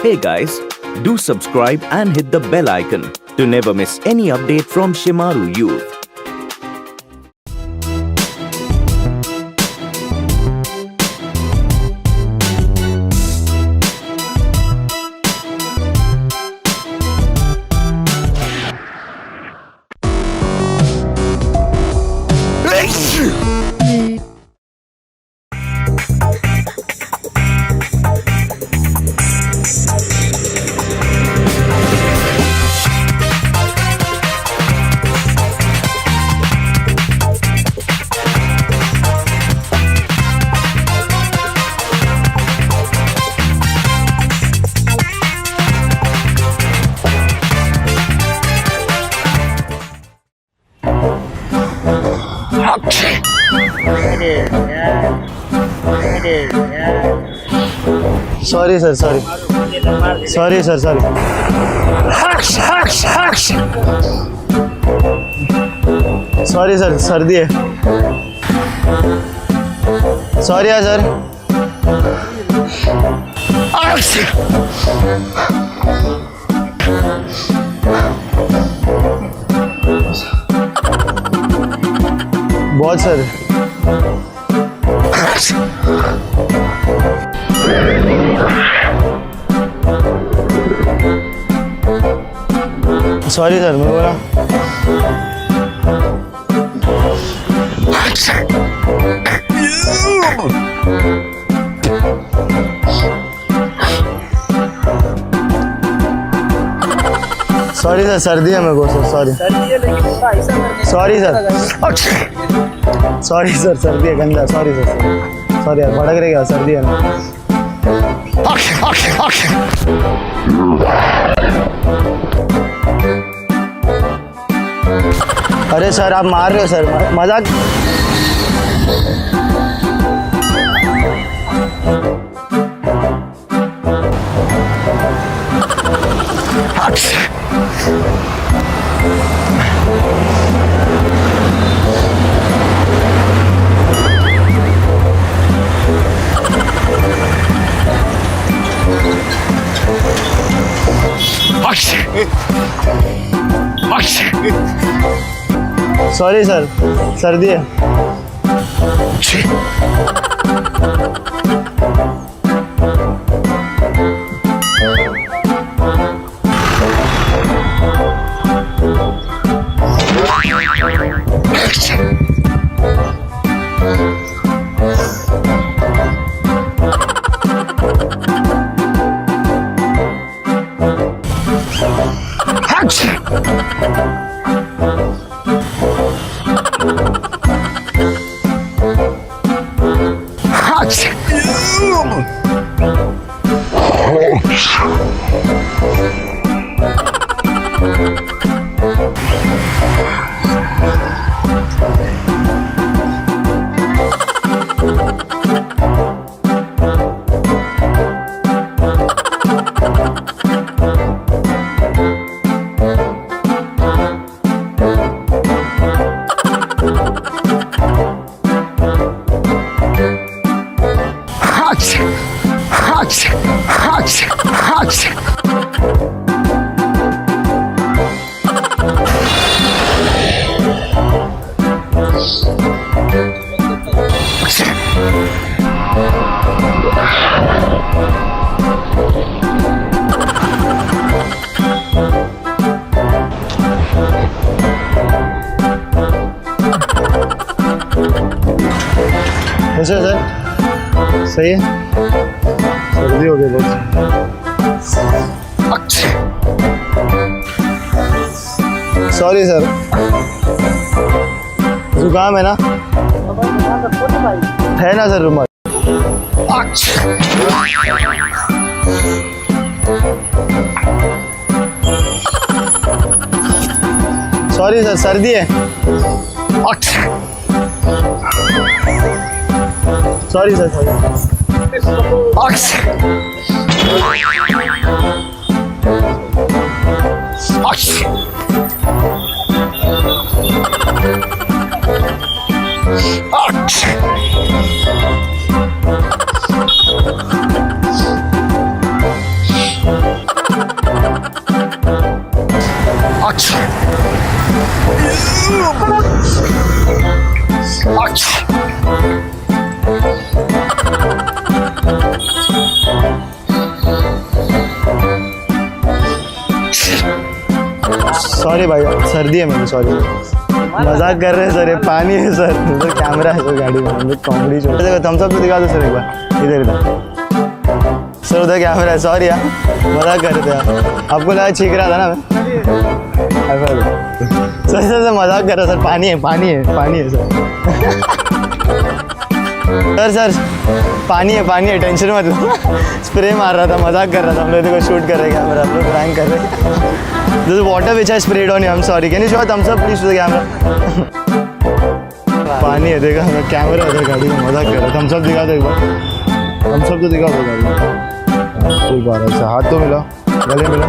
Hey guys, do subscribe and hit the bell icon to never miss any update from Shimaru Youth. Sorry sir sorry sorry sir sorry sorry sir सर्दी है sorry है sir बहुत sir sorry sir मैं बोला sorry sir सर्दी है मेरे को sir sorry sorry sir sorry sir सर्दी है गंदा सॉरी सर सॉरी यार भड़क रहेगा सर्दी है ना अरे सर आप मार रहे हो सर मजाक सॉरी सर सर्दी है कैसे सर सही है सर्दी हो गई बहुत सॉरी सर जुकाम है ना है ना सर रुमाल सॉरी सर सर्दी है सॉरी सर सॉरी भाई, सर्दी है मेरी, सॉरी। मजाक कर रहे हैं सर, ये पानी है सर, उधर कैमरा है सर गाड़ी में, हम लोग कॉमेडी शो। देखो थम्स अप तो दिखा दो सर एक बार, इधर इधर सर, उधर कैमरा है, सॉरी यार, मजाक कर रहे थे आप, आपको लगा छींक रहा था ना मैं। सर सर सर मजाक कर रहा सर, पानी है पानी है पानी है सर। सर पानी है, टेंशन मत लो। स्प्रे मार रहा था, मजाक कर रहा था, हम लोग देखो शूट कर रहे हैं कैमरा, हम लोग प्रैंक कर रहे हैं। This water which I spread on you, I am sorry, can you show thumbs up please to the camera. पानी है, देखा हमें कैमरा है गाड़ी में, मजाक कर रहा है। थम्स अप दिखा दो एक बार, थम्स अप तो दिखा दो गाड़ी में एक बार, ऐसा हाथ तो मिला, गले मिला।